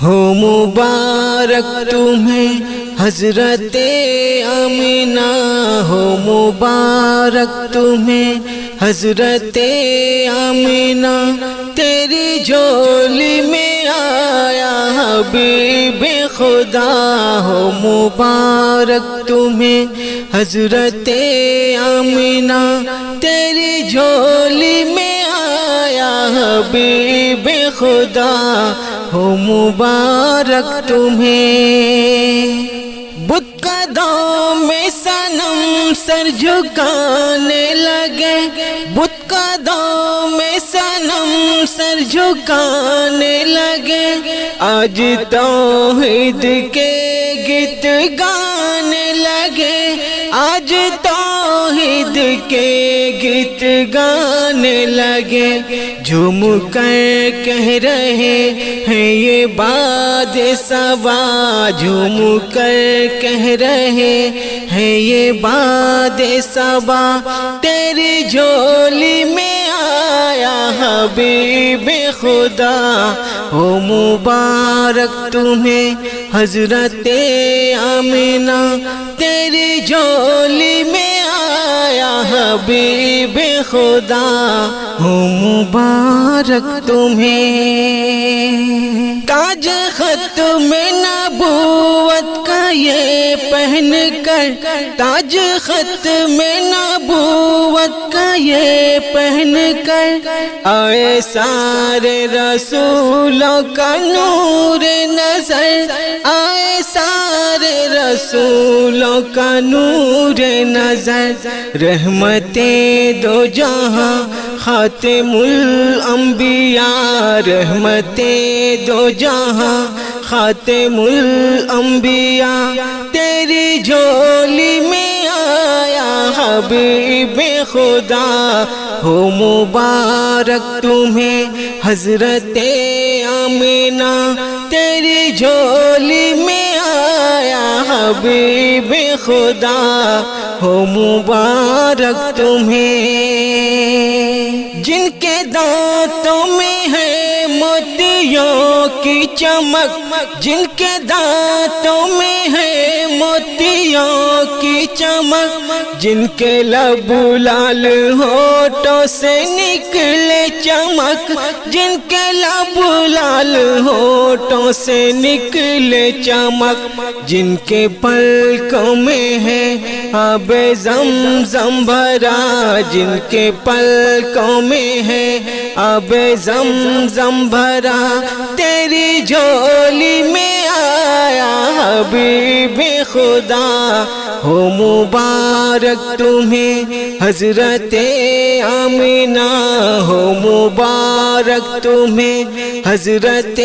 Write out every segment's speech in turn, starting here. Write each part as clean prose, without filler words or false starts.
ہو مبارک تمہیں حضرت آمنہ، ہو مبارک تمہیں حضرت آمنہ، تیری جھولی میں آیا حبیب خدا، ہو مبارک تمہیں حضرت آمنہ، تیری جھولی میں آیا حبیب خدا، ہو مبارک تمہیں۔ بت قدوں میں صنم سر جھکانے لگے، بت قدوں میں صنم سر جھکانے لگے، آج توحید کے گیت گانے لگے، آج توحید کے گیت گانے لگے، جھوم کر کہہ رہے ہیں یہ باد صبا، جھوم کر کہہ رہے ہیں یہ باد صبا، تیری جھولی میں آیا حبیب خدا، ہو مبارک تمہیں حضرت آمنہ، تیری جھولی میں آیا حبیب خدا، ہو مبارک تمہیں۔ تاج ختم نبوت کا یہ پہن کر، تاج ختم نبوت کا یہ پہن کر، آئے سارے رسولوں کا نور نظر، آئے سارے رسولوں کا نور نظر، رحمتیں دو جہاں خاتم الانبیاء، رحمتیں دو جہاں خاتم الانبیاء، تیری جھولی میں آیا حبیب خدا، ہو مبارک تمہیں حضرت آمنہ، تیری جھولی میں آیا حبیب خدا، ہو مبارک تمہیں۔ جن کے دانتوں میں ہے موتیوں کی چمک، جن کے دانتوں میں ہے موتیوں کی چمک، جن کے لب لال ہونٹوں سے نکلے چمک، جن کے لب لال ہونٹوں سے نکلے چمک، جن کے پلکوں میں ہے آب زمزم بھرا، جن کے پلکوں میں ہے آب زمزم بھرا، تیری جھولی میں آیا حبیب خدا، ہو مبارک تمہیں حضرت آمنہ، ہو مبارک تمہیں حضرت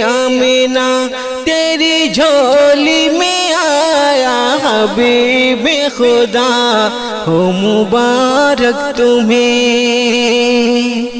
آمنہ، تیری جھولی میں آیا حبیب خدا، ہو مبارک تمہیں۔